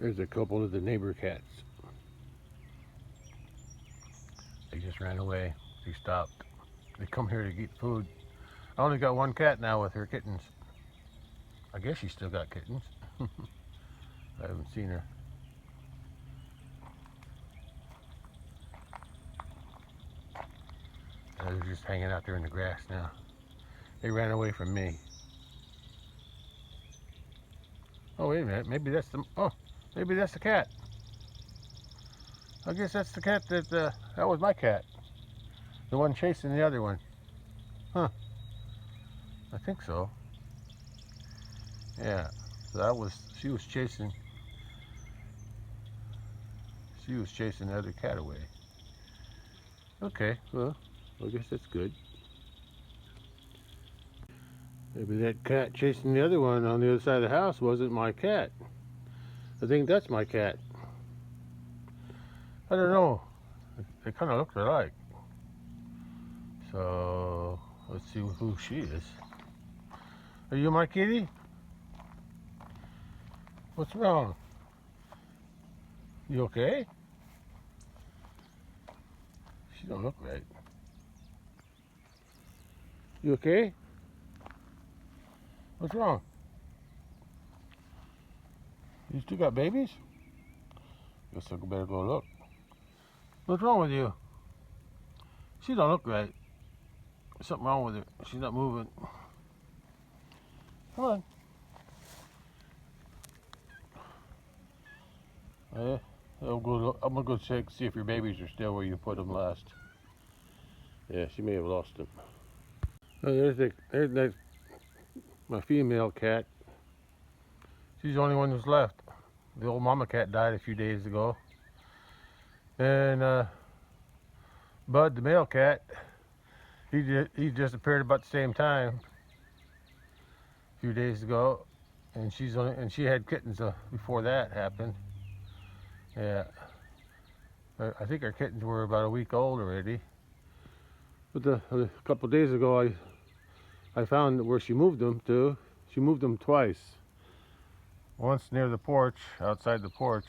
There's a couple of the neighbor cats. They just ran away. They stopped. They come here to get food. I only got one cat now with her kittens. I guess she's still got kittens. I haven't seen her. They're just hanging out there in the grass now. They ran away from me. Oh, wait a minute. Maybe that's the cat. I guess that's the cat that was my cat. The one chasing the other one. Huh. I think so. Yeah. So she was chasing the other cat away. Okay, well, I guess that's good. Maybe that cat chasing the other one on the other side of the house wasn't my cat. I think that's my cat. I don't know. They kind of look alike. So, let's see who she is. Are you my kitty? What's wrong? You okay? She don't look right. You okay? What's wrong? You still got babies? Guess I better go look. What's wrong with you? She don't look right. There's something wrong with her. She's not moving. Come on. I'm gonna go check, see if your babies are still where you put them last. Yeah, she may have lost them. Oh, there's my female cat. She's the only one who's left. The old mama cat died a few days ago. And Bud, the male cat, he disappeared about the same time, a few days ago. And she had kittens before that happened. Yeah. I think our kittens were about a week old already. But a couple of days ago, I found where she moved them to. She moved them twice. Once near the porch, outside the porch,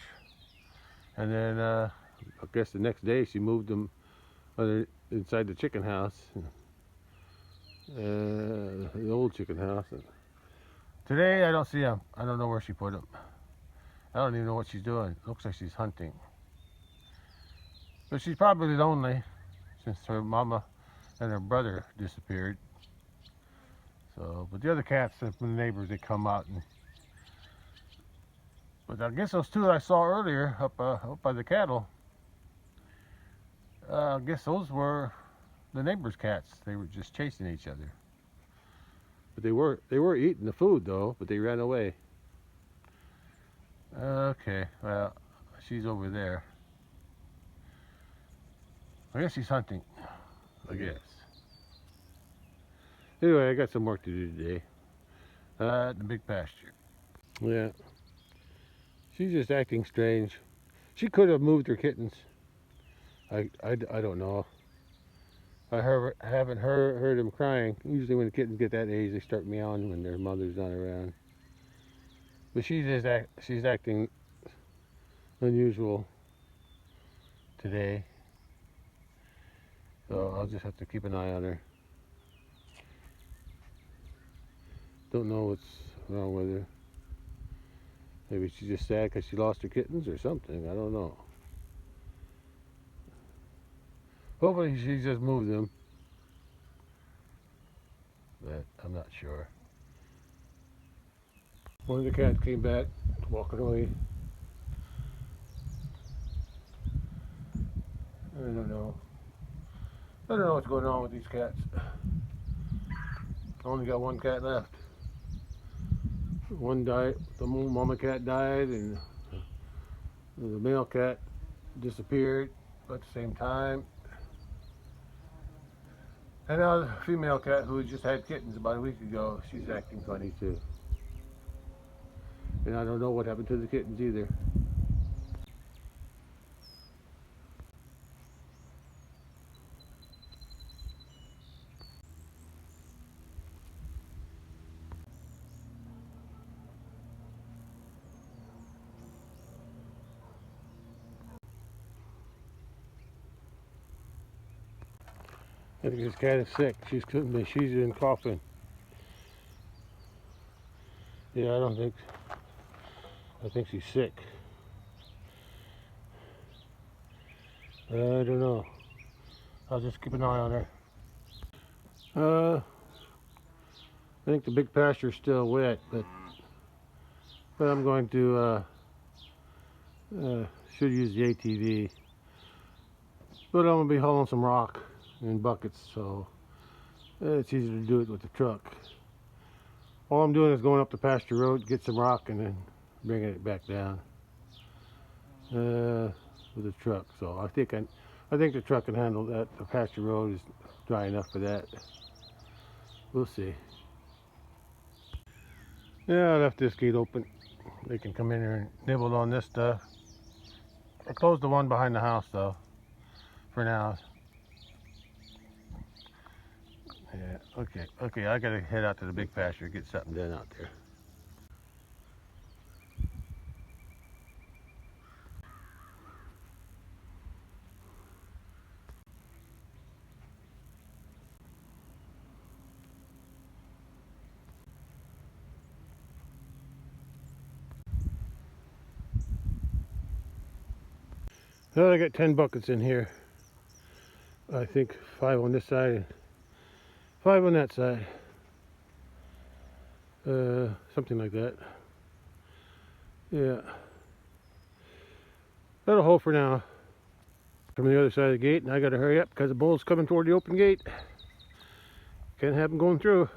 and then I guess the next day she moved them inside the chicken house, the old chicken house. Today I don't see them. I don't know where she put them. I don't even know what she's doing. Looks like she's hunting. But she's probably lonely since her mama and her brother disappeared. So, but the other cats from the neighbors, they come out and. But I guess those two I saw earlier up by the cattle. I guess those were the neighbors' cats. They were just chasing each other. But they were eating the food though. But they ran away. Okay, well, she's over there. I guess she's hunting. I guess. Anyway, I got some work to do today. The big pasture. Yeah. She's just acting strange. She could have moved her kittens. I don't know. I haven't heard them crying. Usually when the kittens get that age, they start meowing when their mother's not around. But she's acting unusual today. So I'll just have to keep an eye on her. Don't know what's wrong with her. Maybe she's just sad because she lost her kittens or something. I don't know. Hopefully she just moved them. But I'm not sure. One of the cats came back, walking away. I don't know. I don't know what's going on with these cats. I only got one cat left. One died, the mama cat died, and the male cat disappeared at the same time. And now the female cat, who just had kittens about a week ago, she's acting funny too. And I don't know what happened to the kittens either. I think this cat is sick. She's been coughing. Yeah, I think she's sick. I don't know. I'll just keep an eye on her. I think the big pasture's still wet, but I'm going to should use the ATV. But I'm gonna be hauling some rock in buckets, so it's easier to do it with the truck. All I'm doing is going up the pasture road, get some rock, and then bringing it back down with the truck. So I think the truck can handle that. The pasture road is dry enough for that. We'll see. Yeah, I left this gate open. They can come in here and nibble on this stuff. I closed the one behind the house though, for now. Yeah, okay, I gotta head out to the big pasture, get something done out there. Well, I got 10 buckets in here. I think 5 on this side and 5 on that side. Something like that. Yeah. That'll hold for now. From the other side of the gate, and I gotta hurry up because the bull's coming toward the open gate. Can't have him going through.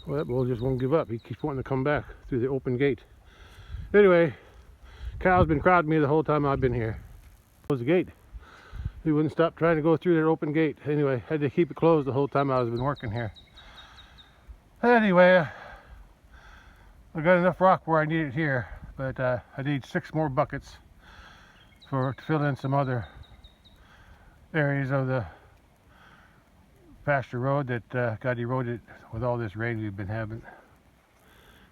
Well, that bull just won't give up. He keeps wanting to come back through the open gate. Anyway, cow's been crowding me the whole time I've been here. Close the gate. He wouldn't stop trying to go through that open gate. Anyway, had to keep it closed the whole time I've been working here. Anyway, I got enough rock where I need it here, but I need 6 more buckets to fill in some other areas of the pasture road that got eroded with all this rain we've been having.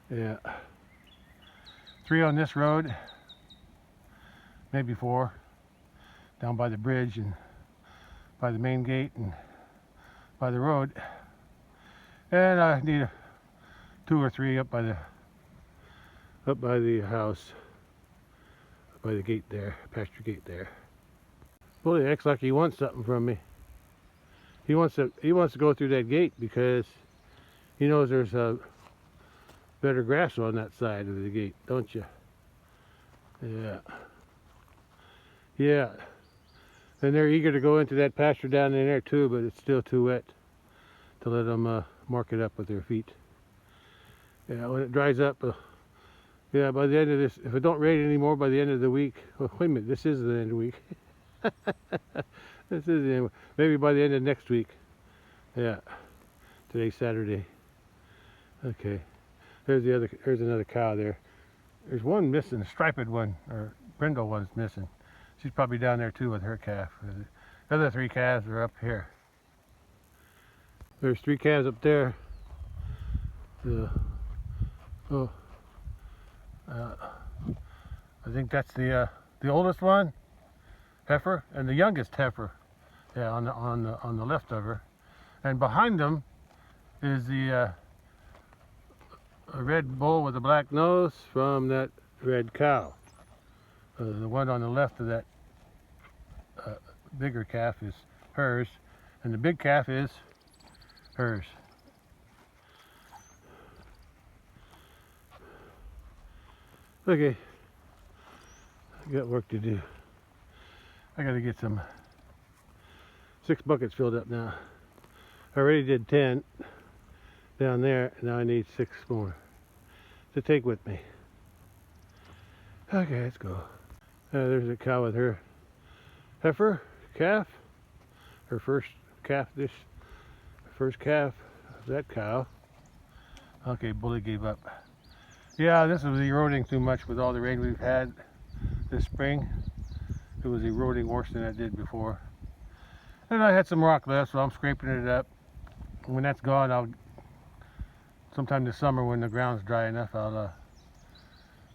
Yeah. 3 on this road, maybe 4 down by the bridge and by the main gate and by the road, and I need 2 or 3 up by the house, up by the gate there, pasture gate there. Well, he acts like he wants something from me. He wants to go through that gate because he knows there's better grass on that side of the gate, don't you? Yeah. Yeah. And they're eager to go into that pasture down in there too, but it's still too wet to let them mark it up with their feet. Yeah, when it dries up, yeah, by the end of this, if it don't rain anymore by the end of the week, oh, wait a minute, this is the end of the week. This is the end, maybe by the end of next week. Yeah, today's Saturday. Okay, there's another cow there. There's one missing, a striped one, or brindle one's missing. She's probably down there too with her calf. The other 3 calves are up here. There's 3 calves up there. I think that's the oldest one, heifer, and the youngest heifer. Yeah, on the left of her, and behind them is the a red bull with a black nose from that red cow. The one on the left of that bigger calf is hers, and the big calf is hers. Okay, I got work to do. I gotta get 6 buckets filled up now. I already did 10 down there, and now I need 6 more to take with me. Okay, let's go. There's a cow with her heifer calf, her first calf of that cow. Okay, bully gave up. Yeah, this was eroding too much with all the rain we've had this spring. It was eroding worse than it did before. And I had some rock left, so I'm scraping it up. When that's gone, sometime this summer when the ground's dry enough, I'll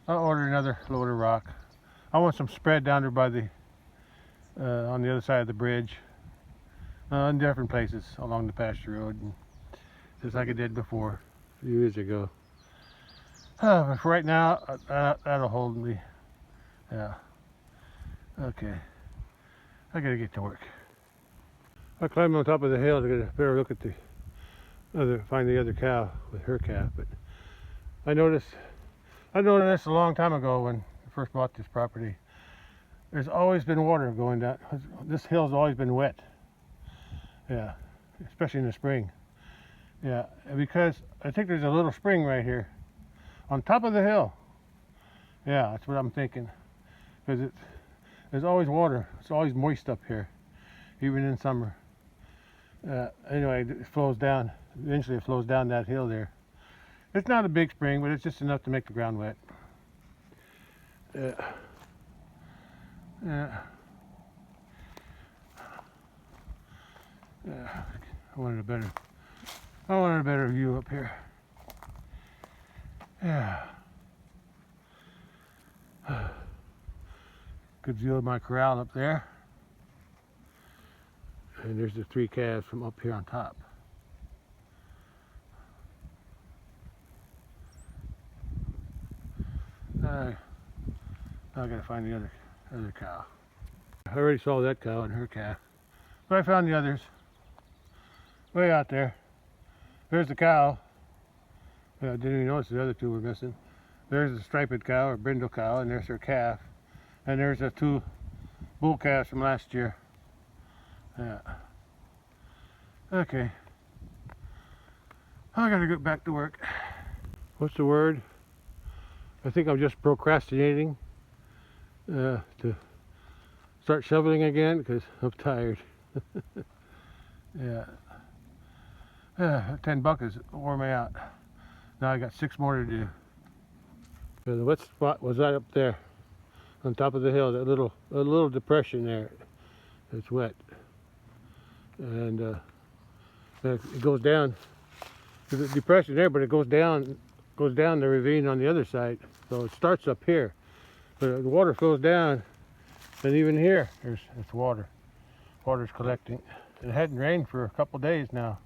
order another load of rock. I want some spread down there by on the other side of the bridge, in different places along the pasture road, and just like I did before a few years ago. But for right now, that'll hold me. Yeah. Okay. I gotta get to work. I climbed on top of the hill to get a better look at find the other cow with her calf. But I noticed a long time ago when I first bought this property. There's always been water going down. This hill's always been wet. Yeah, especially in the spring. Yeah, because I think there's a little spring right here on top of the hill. Yeah, that's what I'm thinking. Because there's always water. It's always moist up here, even in summer. Anyway, it flows down. Eventually it flows down that hill there. It's not a big spring, but it's just enough to make the ground wet. Yeah. I wanted a better view up here. Yeah. Good view of my corral up there. And there's the 3 calves from up here on top. I gotta find the other cow. I already saw that cow and her calf, but I found the others way out there. There's the cow. I didn't even notice the other 2 were missing. There's the striped cow or brindle cow, and there's her calf. And there's the 2 bull calves from last year. Yeah. Okay. I gotta get back to work. What's the word? I think I'm just procrastinating to start shoveling again because I'm tired. Yeah. 10 buckets wore me out. Now I got 6 more to do. So the wet spot was right up there on top of the hill, that little depression there. It's wet. And it goes down. There's a depression there, but it goes down the ravine on the other side. So it starts up here, but the water flows down, and even here, it's water. Water's collecting. It hadn't rained for a couple days now.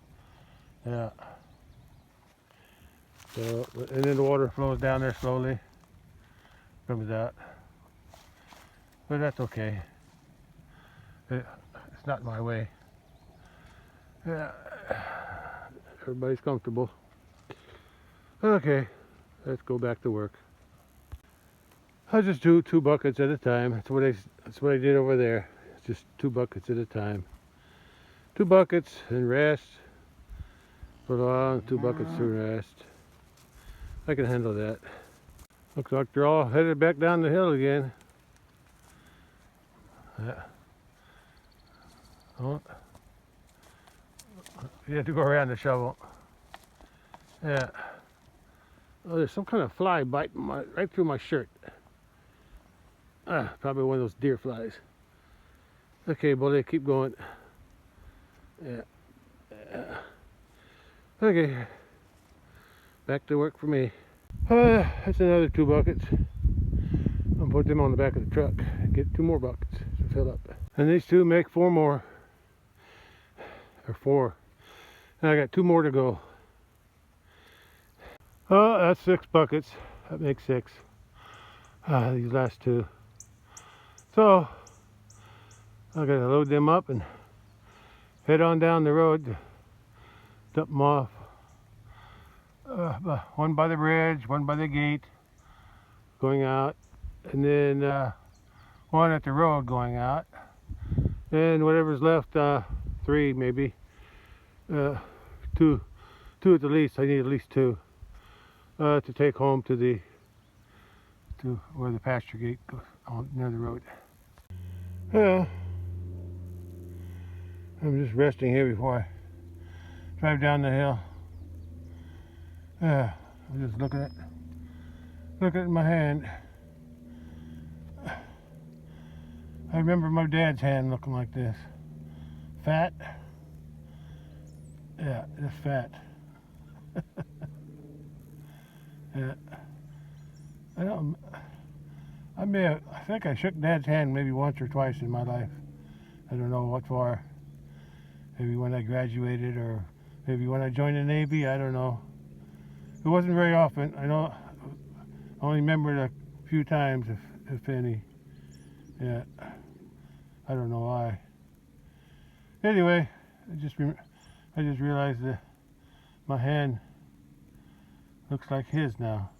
Yeah. So, and then the water flows down there slowly, comes out. But that's okay. It's not my way. Yeah. Everybody's comfortable. Okay, let's go back to work. I'll just do 2 buckets at a time. That's what I did over there. It's just 2 buckets at a time. 2 buckets and rest. Put on 2 buckets to rest. I can handle that. Looks like they're all headed back down the hill again. Yeah. Oh. You have to go around the shovel. Yeah. Oh, there's some kind of fly biting right through my shirt. Probably one of those deer flies. Okay, bully, keep going. Yeah. Okay. Back to work for me. That's another 2 buckets. I'll put them on the back of the truck. Get 2 more buckets to fill up. And these 2 make 4 more. Or 4. And I got 2 more to go. Oh, that's 6 buckets. That makes 6. These last 2. So I gotta load them up and head on down the road to dump them off. One by the bridge, one by the gate going out, and then one at the road going out, and whatever's left, 3 maybe, 2 at the least. I need at least 2 to take home to where the pasture gate goes near the road. Well, I'm just resting here before I drive down the hill. I'm just looking at my hand. I remember my dad's hand looking like this. Fat. Yeah, just fat. Yeah. I think I shook Dad's hand maybe once or twice in my life. I don't know what for. Maybe when I graduated, or maybe when I joined the Navy, I don't know. It wasn't very often. I know I only remember it a few times, if any. Yeah, I don't know why. Anyway, I just realized that my hand looks like his now.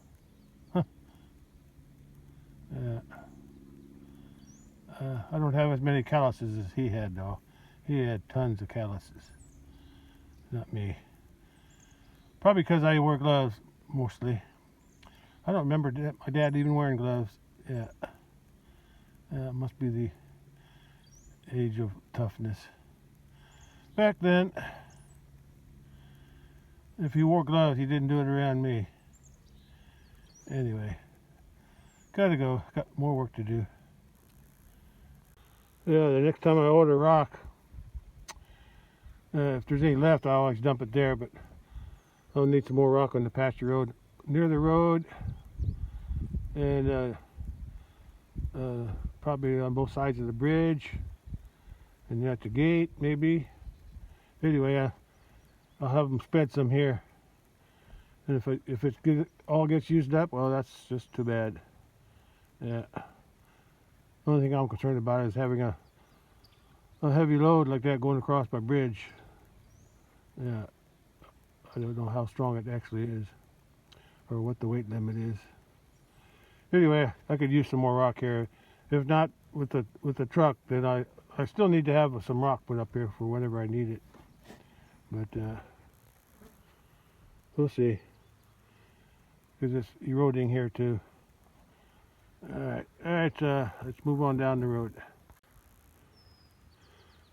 Huh. Yeah. I don't have as many calluses as he had, though. He had tons of calluses. Not me. Probably because I wear gloves mostly. I don't remember my dad even wearing gloves. Yeah. It must be the age of toughness. Back then, if he wore gloves, he didn't do it around me. Anyway, gotta go. Got more work to do. Yeah, the next time I order rock, if there's any left, I always dump it there, but I'll need some more rock on the pasture road. Near the road, and probably on both sides of the bridge, and at the gate, maybe. Anyway, I'll have them spread some here. And if it all gets used up, well, that's just too bad. Yeah. The only thing I'm concerned about is having a heavy load like that going across my bridge. Yeah. I don't know how strong it actually is, or what the weight limit is. Anyway, I could use some more rock here. If not with the truck, then I still need to have some rock put up here for whenever I need it. But we'll see, because it's eroding here too. All right, let's move on down the road.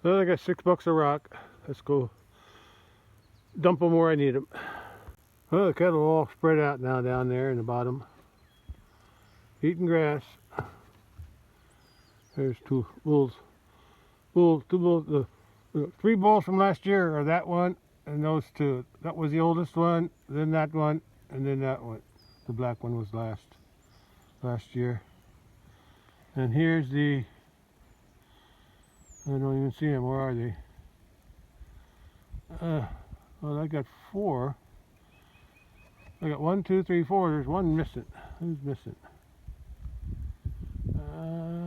Well, I got $6 a rock. Let's go dump them where I need them. Well, the cattle are all spread out now down there in the bottom, eating grass. There's two bulls. Two bulls. The 3 bulls from last year are that one and those 2. That was the oldest one, then that one, and then that one. The black one was last year. And here's I don't even see them. Where are they? Well, I got 4. I got 1, 2, 3, 4. There's one missing. Who's missing?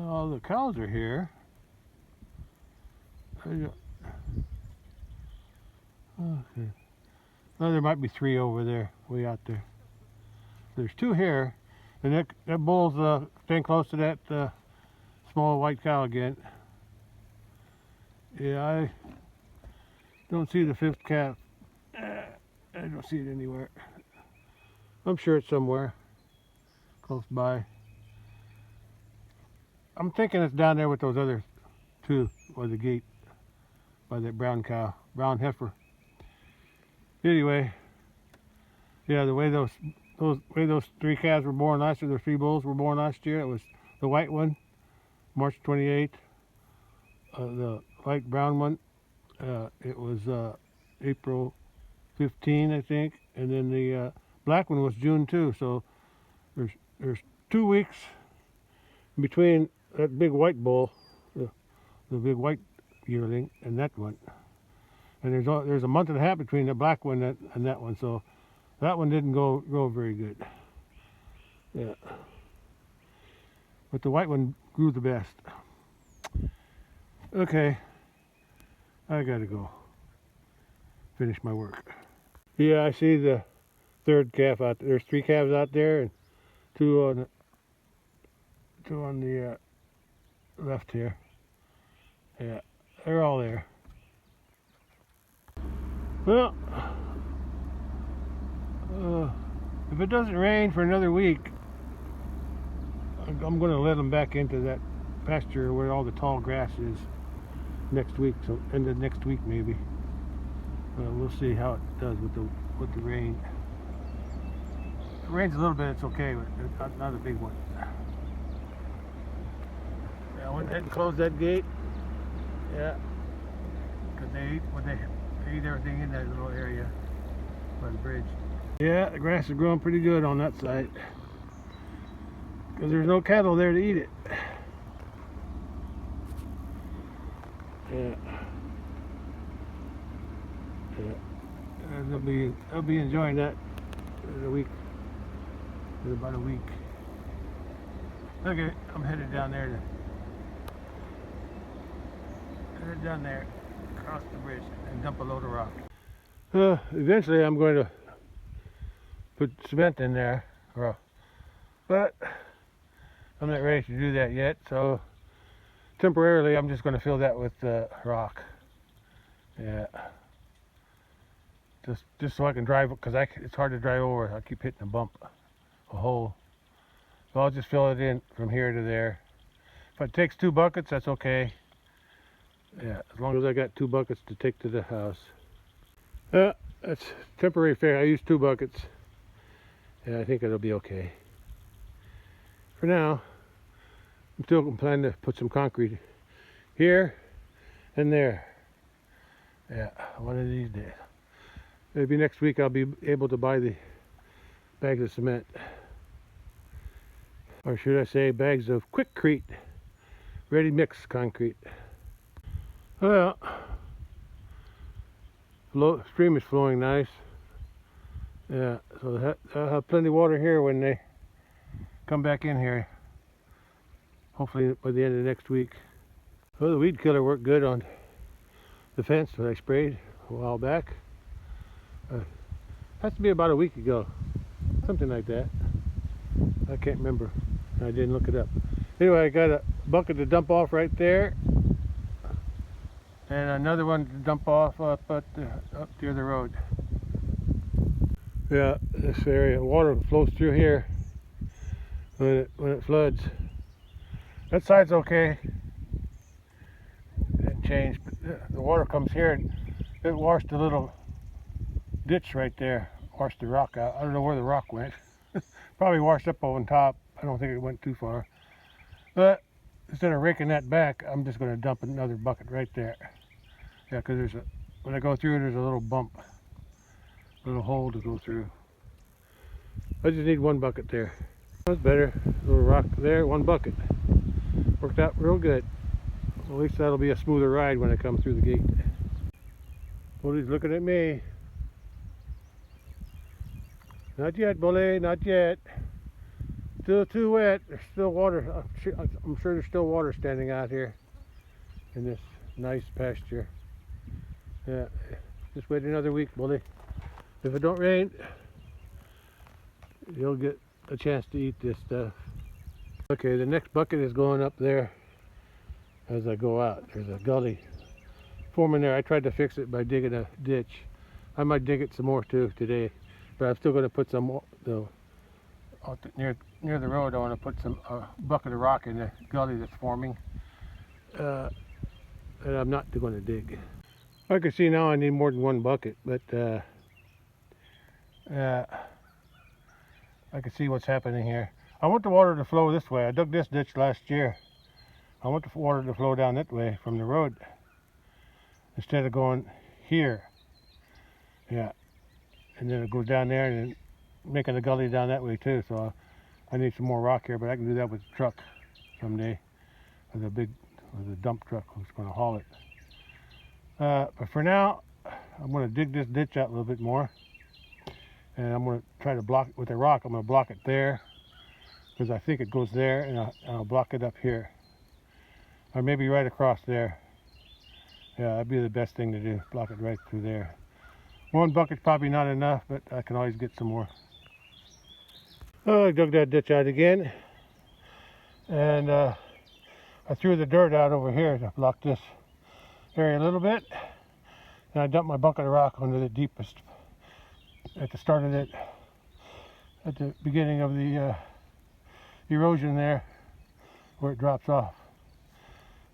All the cows are here. Okay. Well, there might be 3 over there, way out there. There's 2 here, and that bull's staying close to that small white cow again. Yeah, I don't see the 5th calf. I don't see it anywhere. I'm sure it's somewhere close by. I'm thinking it's down there with those other 2 by the gate, by that brown cow, brown heifer. Anyway, yeah, the way those 3 calves were born last year, the 3 bulls were born last year. It was the white one, March 28th. The light brown one, it was April 15, I think, and then the black one was June 2. So there's 2 weeks between that big white bull, the big white yearling, and that one. And there's a month and a half between the black one and that one, so that one didn't go very good. Yeah. But the white one grew the best. Okay, I gotta go finish my work. Yeah, I see the 3rd calf out there. There's 3 calves out there, and 2 on the left here. Yeah, they're all there. Well, if it doesn't rain for another week, I'm going to let them back into that pasture where all the tall grass is next week. So end of next week maybe. We'll see how it does with the rain. If it rains a little bit, it's okay, but not a big one. Yeah, I went ahead and closed that gate. Yeah, because they eat everything in that little area by the bridge. Yeah, the grass is growing pretty good on that side because there's no cattle there to eat it. Yeah. I'll be enjoying that in a week. In about a week. Okay, I'm headed down there. Headed down there, across the bridge, and dump a load of rock. Eventually, I'm going to put cement in there, but I'm not ready to do that yet. So temporarily, I'm just going to fill that with rock. Yeah. Just so I can drive, because it's hard to drive over. I keep hitting a bump, a hole. So I'll just fill it in from here to there. If it takes 2 buckets, that's okay. Yeah, as long as I got 2 buckets to take to the house. That's temporary fare. I use 2 buckets. Yeah, I think it'll be okay. For now, I'm still planning to put some concrete here and there. Yeah, one of these days. Maybe next week I'll be able to buy the bags of cement. Or should I say bags of quickcrete, ready mix concrete. Well, stream is flowing nice. Yeah, so I'll have plenty of water here when they come back in here. Hopefully by the end of next week. Well, the weed killer worked good on the fence that I sprayed a while back. Has to be about a week ago, something like that. I can't remember. I didn't look it up. Anyway, I got a bucket to dump off right there, and another one to dump off up near the road. Yeah, this area, water flows through here when it floods. That side's okay. It didn't change, but the water comes here and it washed the little ditch right there. Washed the rock out. I don't know where the rock went. Probably washed up on top. I don't think it went too far. But instead of raking that back, I'm just going to dump another bucket right there. Yeah, because when I go through, there's a little bump, a little hole to go through. I just need 1 bucket there. That's better. A little rock there, 1 bucket. Worked out real good. At least that'll be a smoother ride when I come through the gate. Bully's looking at me. Not yet, Bully, not yet. Still too wet. There's still water. I'm sure there's still water standing out here in this nice pasture. Yeah, just wait another week, Bully. If it don't rain, you'll get a chance to eat this stuff. Okay, the next bucket is going up there as I go out. There's a gully forming there. I tried to fix it by digging a ditch. I might dig it some more too today, but I'm still going to put some more, near the road. I want to put a bucket of rock in the gully that's forming, and I'm not going to dig. I can see now I need more than 1 bucket, but I can see what's happening here. I want the water to flow this way. I dug this ditch last year. I want the water to flow down that way from the road instead of going here. Yeah, and then it goes down there and then making a gully down that way too. So I need some more rock here, but I can do that with a truck someday, with a dump truck who's going to haul it. But for now, I'm going to dig this ditch out a little bit more, and I'm going to try to block it with a rock. I'm going to block it there because I think it goes there, and I'll block it up here, or maybe right across there. Yeah, that'd be the best thing to do. Block it right through there. 1 bucket's probably not enough, but I can always get some more. Oh, I dug that ditch out again, and I threw the dirt out over here to block this area a little bit, and I dumped my bucket of rock under the deepest at the start of it, at the beginning of the erosion there, where it drops off.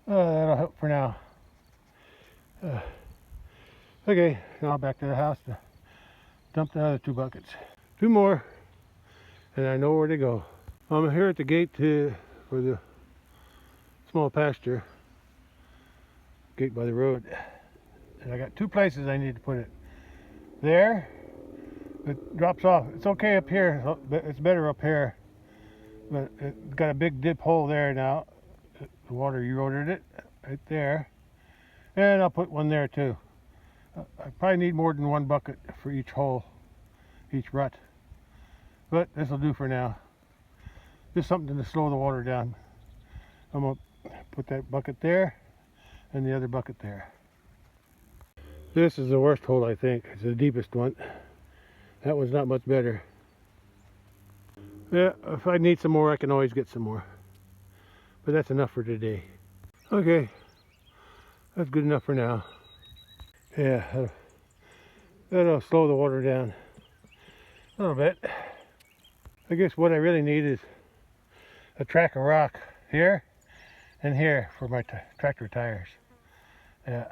That'll help for now. Okay, now back to the house to dump the other 2 buckets. 2 more, and I know where to go. I'm here at the gate for the small pasture, gate by the road, and I got 2 places I need to put it. There, it drops off. It's okay up here, but it's better up here. But it's got a big dip hole there now. The water eroded it right there, and I'll put one there too. I probably need more than one bucket for each hole, each rut. But this will do for now. Just something to slow the water down. I'm going to put that bucket there and the other bucket there. This is the worst hole, I think. It's the deepest one. That one's not much better. Yeah, if I need some more, I can always get some more. But that's enough for today. Okay, that's good enough for now. Yeah, that'll slow the water down a little bit. I guess what I really need is a track of rock here and here for my tractor tires. Yeah,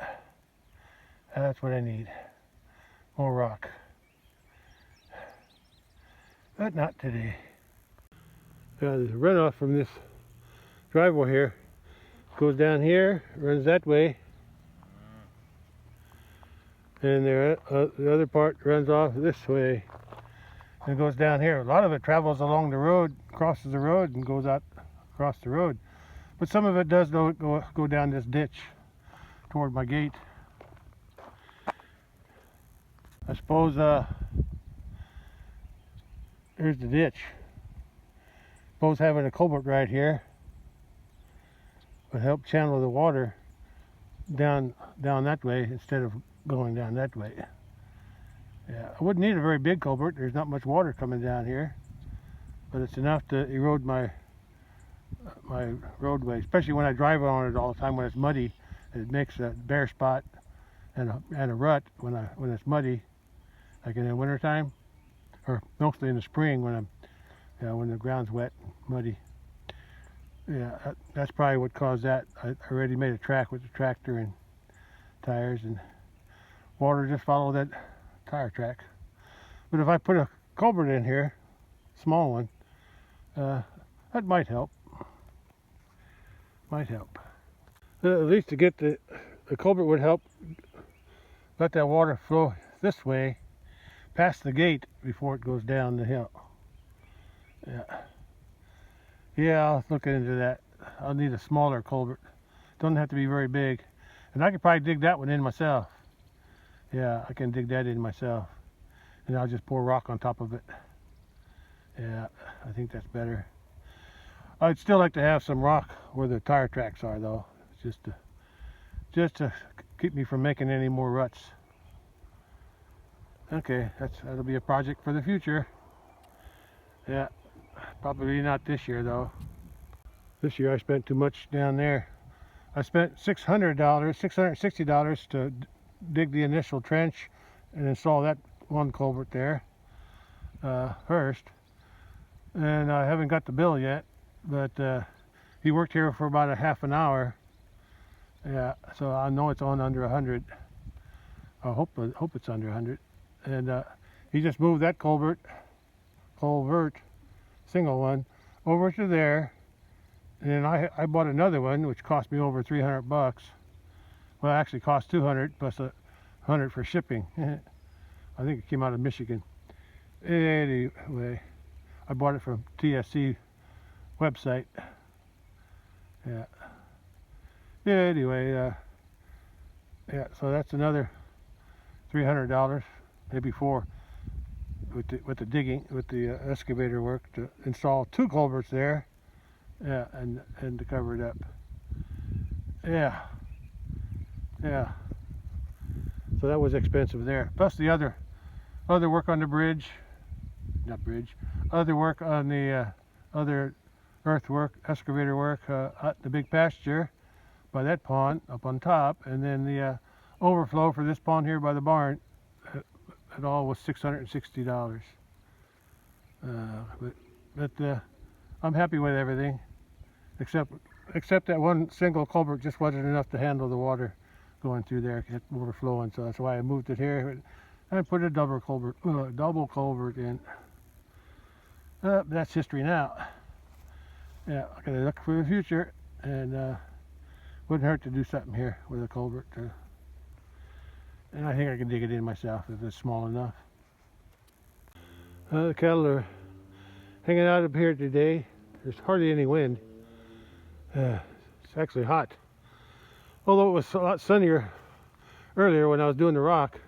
that's what I need. More rock. But not today. The runoff from this driveway here goes down here, runs that way, and the other part runs off this way and goes down here. A lot of it travels along the road, crosses the road, and goes out across the road. But some of it does go down this ditch toward my gate. I suppose here's the ditch. Suppose having a culvert right here would help channel the water down that way instead of going down that way. Yeah, I wouldn't need a very big culvert. There's not much water coming down here, but it's enough to erode my roadway, especially when I drive on it all the time when it's muddy. It makes a bare spot and a rut when it's muddy, like in the wintertime, or mostly in the spring when the ground's wet and muddy. Yeah, that's probably what caused that. I already made a track with the tractor and tires, and water just followed that tire track. But if I put a culvert in here, small one, that might help. Might help. At least to get the culvert would help let that water flow this way past the gate before it goes down the hill. Yeah, I'll look into that. I'll need a smaller culvert. Doesn't have to be very big. And I could probably dig that one in myself. Yeah, I can dig that in myself. And I'll just pour rock on top of it. Yeah, I think that's better. I'd still like to have some rock where the tire tracks are, though. Just to keep me from making any more ruts. Okay, that'll be a project for the future. Yeah, probably not this year, though. This year I spent too much down there. I spent $660 to dig the initial trench and install that one culvert there first. And I haven't got the bill yet, but he worked here for about a half an hour. Yeah, so I know it's on under 100. I hope it's under 100. And he just moved that culvert, single one, over to there. And then I bought another one, which cost me over 300 bucks. Well, it actually cost 200 plus 100 for shipping. I think it came out of Michigan. Anyway, I bought it from TSC website. Yeah. Yeah. Anyway, yeah. So that's another $300, maybe $4, with the digging, with the excavator work to install 2 culverts there. Yeah, and to cover it up. Yeah. Yeah. So that was expensive there. Plus the other work on the bridge, other work on the other earthwork, excavator work at the big pasture by that pond up on top, and then the overflow for this pond here by the barn. It all was $660. But I'm happy with everything, except that one single culvert just wasn't enough to handle the water going through there, kept overflowing. So that's why I moved it here and put a double culvert in. That's history now. Yeah, I gotta look for the future, and wouldn't hurt to do something here with a culvert. And I think I can dig it in myself if it's small enough. The cattle are hanging out up here today. There's hardly any wind. It's actually hot. Although it was a lot sunnier earlier when I was doing the rock.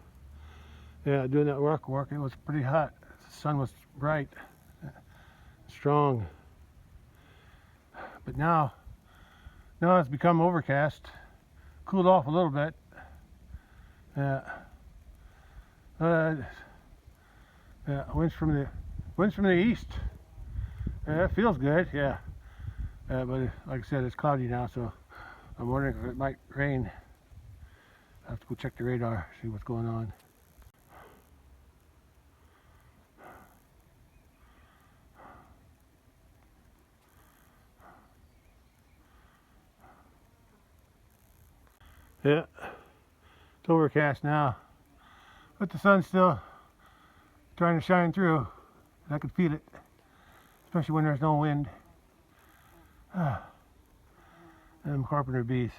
Yeah, doing that rock work, it was pretty hot. The sun was bright, strong. But now it's become overcast. Cooled off a little bit. Yeah. Winds from the east. It feels good, yeah. But like I said, it's cloudy now, so I'm wondering if it might rain. I have to go check the radar, see what's going on. Yeah, it's overcast now, but the sun's still trying to shine through. I can feel it, especially when there's no wind. Them carpenter bees.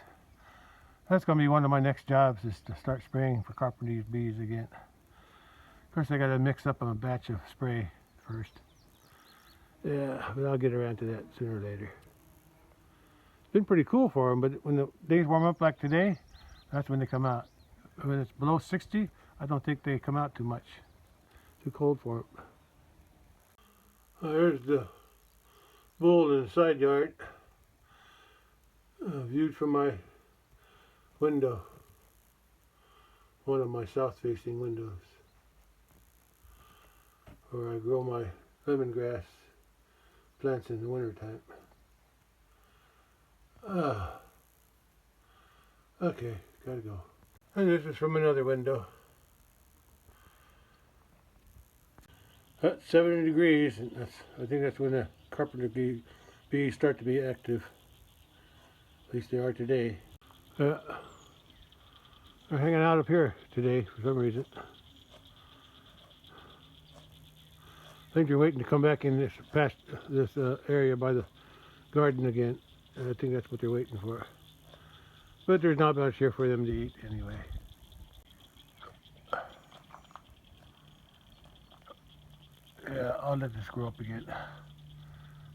That's going to be one of my next jobs, is to start spraying for carpenter bees again. Of course, I got to mix up a batch of spray first. Yeah, but I'll get around to that sooner or later. It's been pretty cool for them, but when the days warm up like today, that's when they come out. When it's below 60, I don't think they come out too much. Too cold for them. There's the bull in the side yard, viewed from my window, one of my south-facing windows, where I grow my lemongrass plants in the wintertime. Okay, gotta go. And this is from another window. At 70 degrees, and I think that's when the carpenter bees start to be active. At least they are today. They're hanging out up here today for some reason. I think they're waiting to come back in this area by the garden again. I think that's what they're waiting for. But there's not much here for them to eat anyway. Yeah, I'll let this grow up again.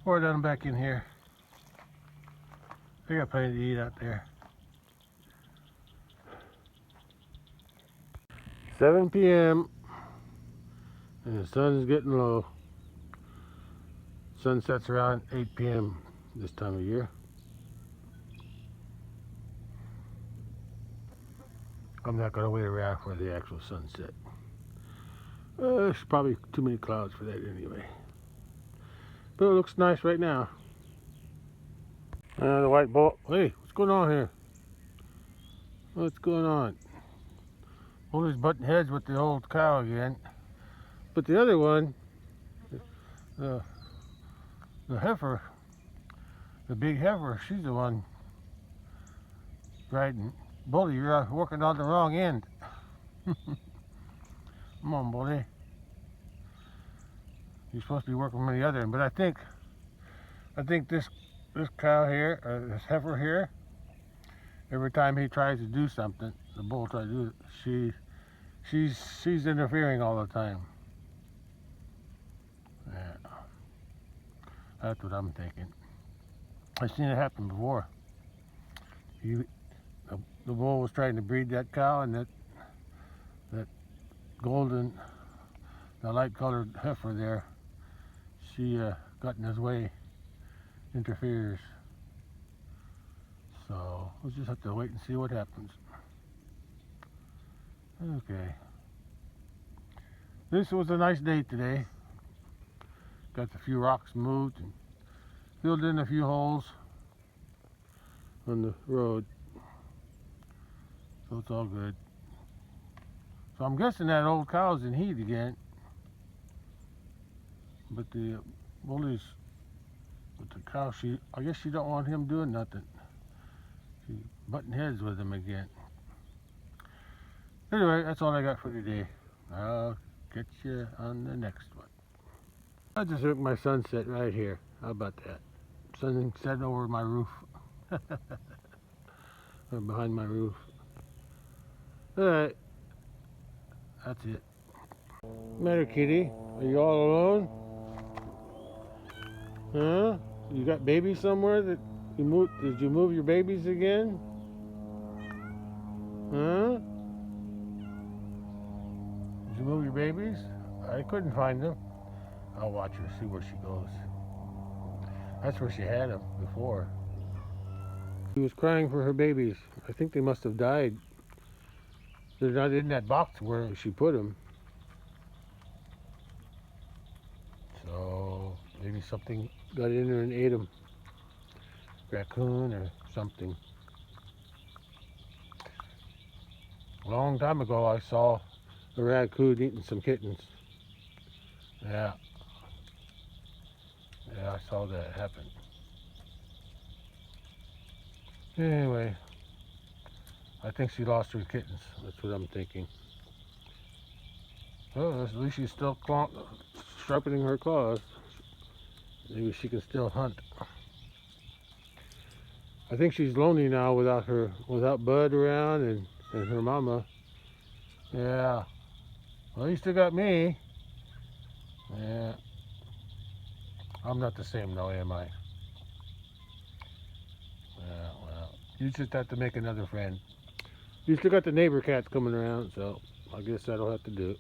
Or let them back in here. They got plenty to eat out there. 7 p.m. and the sun's getting low. Sun sets around 8 p.m. this time of year. I'm not going to wait around for the actual sunset. There's probably too many clouds for that anyway. But it looks nice right now. The white bull. Hey, what's going on here? What's going on? Well, he's butting heads with the old cow again. But the other one, the heifer, the big heifer, she's the one riding. Bully, you're working on the wrong end. Come on, Bully. You're supposed to be working on the other end. But I think this cow here, or this heifer here, every time he tries to do something, the bull tries to do it, she's interfering all the time. Yeah, that's what I'm thinking. I've seen it happen before. The bull was trying to breed that cow, and that golden, the light-colored heifer there, she got in his way, interferes. So we'll just have to wait and see what happens. Okay. This was a nice day today. Got a few rocks moved and filled in a few holes on the road. So it's all good. So I'm guessing that old cow's in heat again. But the bullies with the cow, I guess she don't want him doing nothing. She's butting heads with him again. Anyway, that's all I got for today. I'll catch you on the next one. I just took my sunset right here. How about that? Sunset over my roof. Or behind my roof. Alright. That's it. Matter, kitty? Are you all alone? Huh? You got babies somewhere that you moved? Did you move your babies again? Huh? your babies? I couldn't find them. I'll watch her, see where she goes. That's where she had them before. She was crying for her babies. I think they must have died. They're not in that box where she put them. So maybe something got in there and ate them. Raccoon or something. A long time ago I saw a raccoon eating some kittens. Yeah. Yeah, I saw that happen. Anyway, I think she lost her kittens. That's what I'm thinking. Well, at least she's still sharpening her claws. Maybe she can still hunt. I think she's lonely now without Bud around and her mama. Yeah. Well, you still got me. Yeah. I'm not the same though, am I? Yeah, well, you just have to make another friend. You still got the neighbor cats coming around, so I guess that'll have to do it.